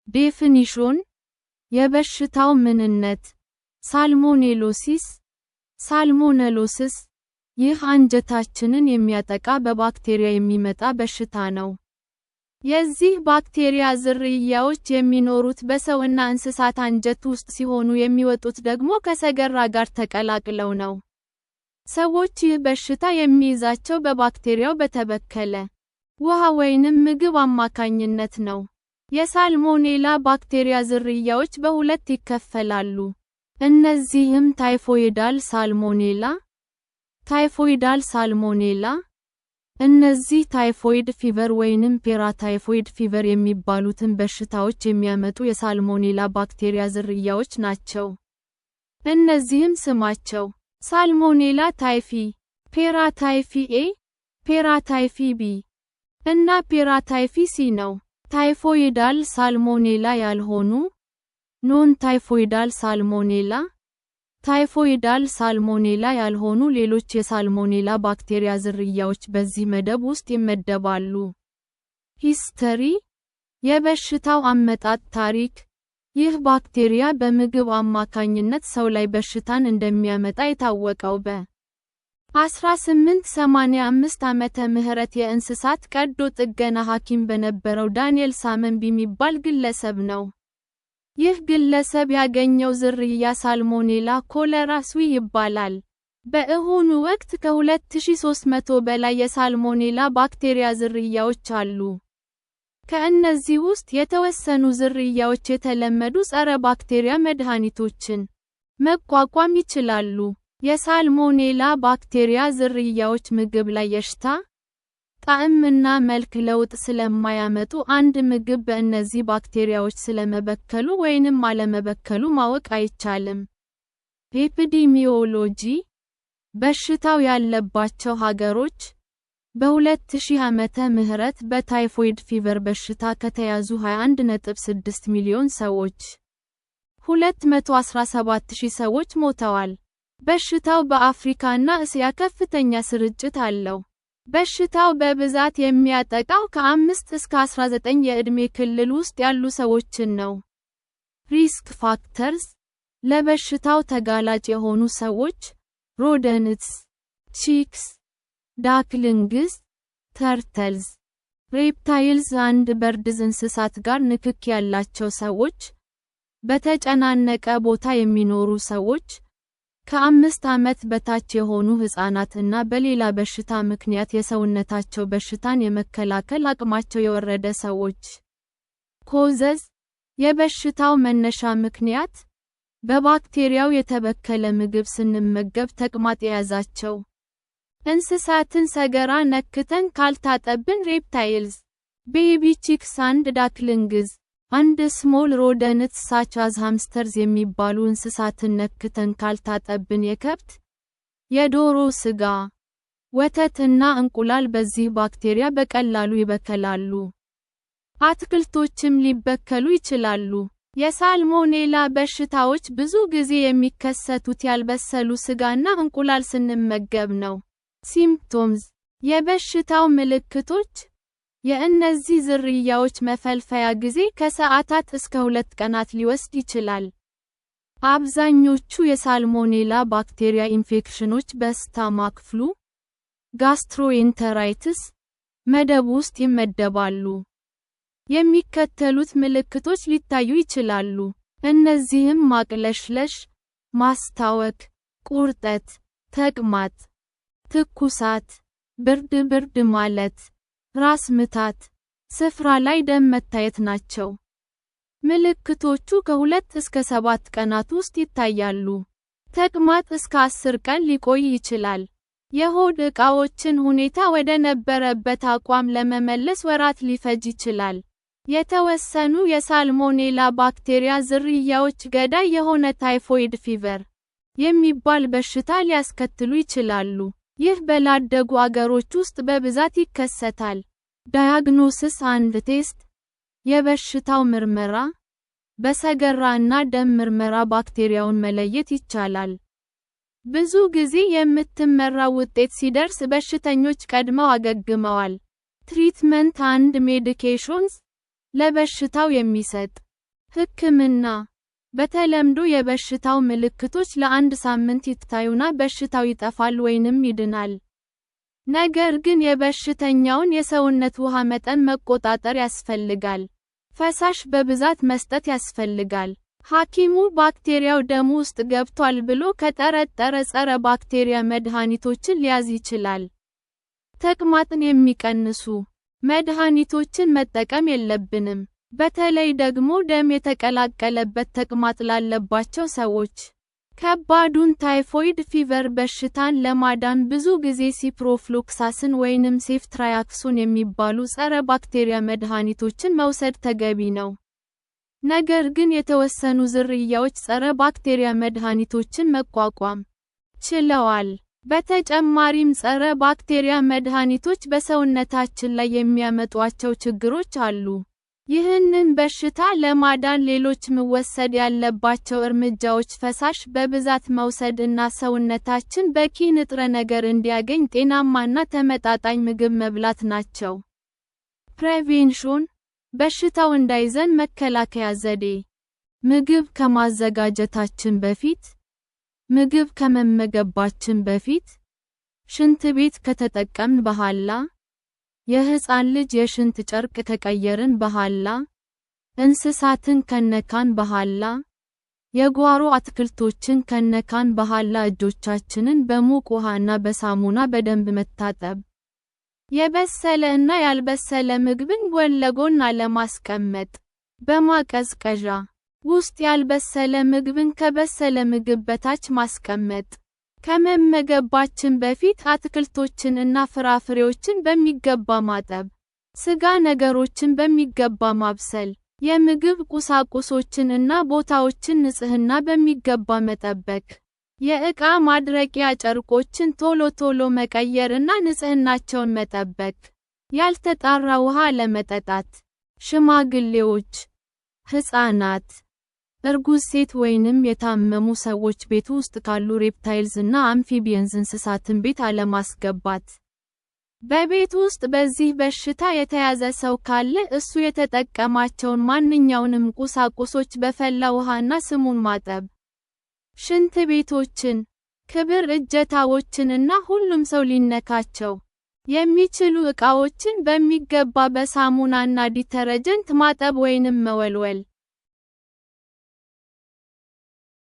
ዴፊኒሽን የበሽታው ምንነት ሳልሞኔሎሲስ ሳልሞኔሎሲስ ይህ አንጀታችንን የሚያጠቃ በባክቴሪያ የሚመጣ በሽታ ነው። የዚህ ባክቴሪያ ዝርያዎች የሚኖሩት በሰውና እንስሳት አንጀት ውስጥ ሲሆኑ የሚወጡት ደግሞ ከሰገራ ጋር ተቀላቅለው ነው። ሰዎች ይህ በሽታ የሚይዛቸው በባክቴሪያው በተበከለ ውሃ ወይንም ምግብ አማካኝነት ነው። የሳልሞኔላ ባክቴሪያ ዝርያዎች በሁለት ይከፈላሉ። እነዚህም ታይፎይዳል ሳልሞኔላ፣ ታይፎይዳል ሳልሞኔላ። እነዚህ ታይፎይድ ፊቨር ወይንም ፓራታይፎይድ ፊቨር የሚባሉትን በሽታዎች የሚያመጡ የሳልሞኔላ ባክቴሪያ ዝርያዎች ናቸው። እነዚህም ስማቸው ሳልሞኔላ ታይፊ፣ ፓራታይፊ ኤ፣ ፓራታይፊ ቢ እና ፓራታይፊ ሲ ነው። ታይፎይዳል ሳልሞኔላ ያልሆኑ ኖን ታይፎይዳል ሳልሞኔላ፣ ታይፎይዳል ሳልሞኔላ ያልሆኑ ሌሎች የሳልሞኔላ ባክቴሪያ ዝርያዎች በዚህ መደብ ውስጥ ይመደባሉ። ሂስተሪ የበሽታው አመጣጥ ታሪክ ይህ ባክቴሪያ በምግብ አማካኝነት ሰው ላይ በሽታን እንደሚያመጣ የታወቀው በ1885 ዓመተ ምህረት የእንስሳት ቀዶ ጥገና ሐኪም በነበረው ዳንኤል ሳመን በሚባል ግለሰብ ነው። ይህ ግለሰብ ያገኘው ዝርያ ሳልሞኔላ ኮለራስዊ ይባላል። በአሁኑ ወቅት ከ2300 በላይ የሳልሞኔላ ባክቴሪያ ዝርያዎች አሉ። ከእነዚህ ውስጥ የተወሰኑ ዝርያዎች የተለመዱ ጸረ ባክቴሪያ መድኃኒቶችን መቋቋም ይችላሉ። የሳልሞኔላ ባክቴሪያ ዝርያዎች ምግብ ላይ የሽታ፣ ጣዕምና መልክ ለውጥ ስለማያመጡ አንድ ምግብ በእነዚህ ባክቴሪያዎች ስለመበከሉ ወይንም አለመበከሉ ማወቅ አይቻልም። ኤፒዲሚዮሎጂ በሽታው ያለባቸው ሀገሮች በ2000 ዓመተ ምህረት በታይፎይድ ፊቨር በሽታ ከተያዙ 21.6 ሚሊዮን ሰዎች 217,000 ሰዎች ሞተዋል። በሽታው በአፍሪካና እስያ ከፍተኛ ስርጭት አለው። በሽታው በብዛት የሚያጠቃው ከ5 እስከ 19 የዕድሜ ክልል ውስጥ ያሉ ሰዎችን ነው። ሪስክ ፋክተርስ ለበሽታው ተጋላጭ የሆኑ ሰዎች ሮደንትስ፣ ቺክስ፣ ዳክሊንግስ፣ ተርተልስ፣ ሬፕታይልስ አንድ በርድስ እንስሳት ጋር ንክኪ ያላቸው ሰዎች፣ በተጨናነቀ ቦታ የሚኖሩ ሰዎች፣ ከ5 ዓመት በታች የሆኑ ሕፃናት እና በሌላ በሽታ ምክንያት የሰውነታቸው በሽታን የመከላከል አቅማቸው የወረደ ሰዎች። ኮዘዝ የበሽታው መነሻ ምክንያት በባክቴሪያው የተበከለ ምግብ ስንመገብ ተቅማጥ የያዛቸው እንስሳትን ሰገራ ነክተን ካልታጠብን ሬፕታይልስ፣ ቤቢ ቺክስ አንድ ዳክሊንግስ አንድ ስሞል ሮደንትስ ሳች አዝ ሃምስተርስ የሚባሉ እንስሳትን ነክተን ካልታጠብን የከብት፣ የዶሮ ስጋ፣ ወተት እና እንቁላል በዚህ ባክቴሪያ በቀላሉ ይበከላሉ። አትክልቶችም ሊበከሉ ይችላሉ። የሳልሞኔላ በሽታዎች ብዙ ጊዜ የሚከሰቱት ያልበሰሉ ስጋና እንቁላል ስንመገብ ነው። ሲምፕቶምስ የበሽታው ምልክቶች የእነዚህ ዝርያዎች መፈልፈያ ጊዜ ከሰዓታት እስከ 2 ቀናት ሊወስድ ይችላል። አብዛኞቹ የሳልሞኔላ ባክቴሪያ ኢንፌክሽኖች በስታማክ ፍሉ፣ ጋስትሮኤንተራይትስ መደብ ውስጥ ይመደባሉ። የሚከተሉት ምልክቶች ሊታዩ ይችላሉ። እነዚህም ማቅለሽለሽ፣ ማስታወክ፣ ቁርጠት፣ ተቅማጥ፣ ትኩሳት፣ ብርድ ማለት፣ ራስ ምታት፣ ስፍራ ላይ ደም መታየት ናቸው። ምልክቶቹ ከ2 እስከ 7 ቀናት ውስጥ ይታያሉ። ተቅማጥ እስከ 10 ቀን ሊቆይ ይችላል። የሆድ ዕቃዎችን ሁኔታ ወደ ነበረበት አቋም ለመመለስ ወራት ሊፈጅ ይችላል። የተወሰኑ የሳልሞኔላ ባክቴሪያ ዝርያዎች ገዳይ የሆነ ታይፎይድ ፊቨር የሚባል በሽታ ሊያስከትሉ ይችላሉ። ይህ በላደጉ አገሮች ውስጥ በብዛት ይከሰታል። ዳያግኖሲስ አንድ ቴስት፣ የበሽታው ምርመራ፣ በሰገራ እና ደም ምርመራ ባክቴሪያውን መለየት ይቻላል። ብዙ ጊዜ የምትመራው ውጤት ሲደርስ በሽተኞች ቀድመው አገግመዋል። ትሪትመንት አንድ ሜዲኬሽንስ ለበሽታው የሚሰጥ ሕክምና በተለምዶ የበሽታው ምልክቶች ለአንድ ሳምንት ይታዩና በሽታው ይጠፋል ወይንም ይድናል። ነገር ግን የበሽተኛውን የሰውነት ውሃ መጠን መቆጣጠር ያስፈልጋል። ፈሳሽ በብዛት መስጠት ያስፈልጋል። ሐኪሙ ባክቴሪያው ደም ውስጥ ገብቷል ብሎ ከጠረጠረ ጸረ ባክቴሪያ መድኃኒቶችን ሊያዝ ይችላል። ተቅማጥን የሚቀንሱ መድኃኒቶችን መጠቀም የለብንም። በተለይ ደግሞ ደም የተቀላቀለበት ተቅማጥ ላለባቸው ሰዎች። ከባዱን ታይፎይድ ፊቨር በሽታን ለማዳን ብዙ ጊዜ ሲፕሮፍሎክሳሲን ወይንም ሴፍትራያክሶን የሚባሉ ጸረ ባክቴሪያ መድኃኒቶችን መውሰድ ተገቢ ነው። ነገር ግን የተወሰኑ ዝርያዎች ጸረ ባክቴሪያ መድኃኒቶችን መቋቋም ችለዋል። በተጨማሪም ጸረ ባክቴሪያ መድኃኒቶች በሰውነታችን ላይ የሚያመጧቸው ችግሮች አሉ። ይህንን በሽታ ለማዳን ሌሎች መወሰድ ያለባቸው እርምጃዎች ፈሳሽ በብዛት መውሰድ እና ሰውነታችን በቂ ንጥረ ነገር እንዲያገኝ ጤናማና ተመጣጣኝ ምግብ መብላት ናቸው። ፕሬቬንሽን በሽታው እንዳይዘን መከላከያ ዘዴ። ምግብ ከማዘጋጀታችን በፊት፣ ምግብ ከመመገባችን በፊት፣ ሽንት ቤት ከተጠቀምን በኋላ፣ የሕፃን ልጅ የሽንት ጨርቅ ከቀየርን በኋላ፣ እንስሳትን ከነካን በኋላ፣ የጓሮ አትክልቶችን ከነካን በኋላ እጆቻችንን በሙቅ ውሃና በሳሙና በደንብ መታጠብ። የበሰለ እና ያልበሰለ ምግብን ጎን ለጎን አለማስቀመጥ። በማቀዝቀዣ ውስጥ ያልበሰለ ምግብን ከበሰለ ምግብ በታች ማስቀመጥ። ከመመገባችን በፊት አትክልቶችን እና ፍራፍሬዎችን በሚገባ ማጠብ። ስጋ ነገሮችን በሚገባ ማብሰል። የምግብ ቁሳቁሶችን እና ቦታዎችን ንጽህና በሚገባ መጠበቅ። የዕቃ ማድረቂያ ጨርቆችን ቶሎ ቶሎ መቀየር እና ንጽህናቸውን መጠበቅ። ያልተጣራ ውሃ ለመጠጣት። ሽማግሌዎች፣ ሕፃናት፣ እርጉዝ ሴት ወይንም የታመሙ ሰዎች ቤት ውስጥ ካሉ ሬፕታይልስ እና አምፊቢየንስ እንስሳትን ቤት አለማስገባት። በቤት ውስጥ በዚህ በሽታ የተያዘ ሰው ካለ እሱ የተጠቀማቸውን ማንኛውንም ቁሳቁሶች በፈላ ውሃና ስሙን ማጠብ። ሽንት ቤቶችን፣ ክብር እጀታዎችን እና ሁሉም ሰው ሊነካቸው የሚችሉ ዕቃዎችን በሚገባ በሳሙና እና ዲተረጀንት ማጠብ ወይንም መወልወል።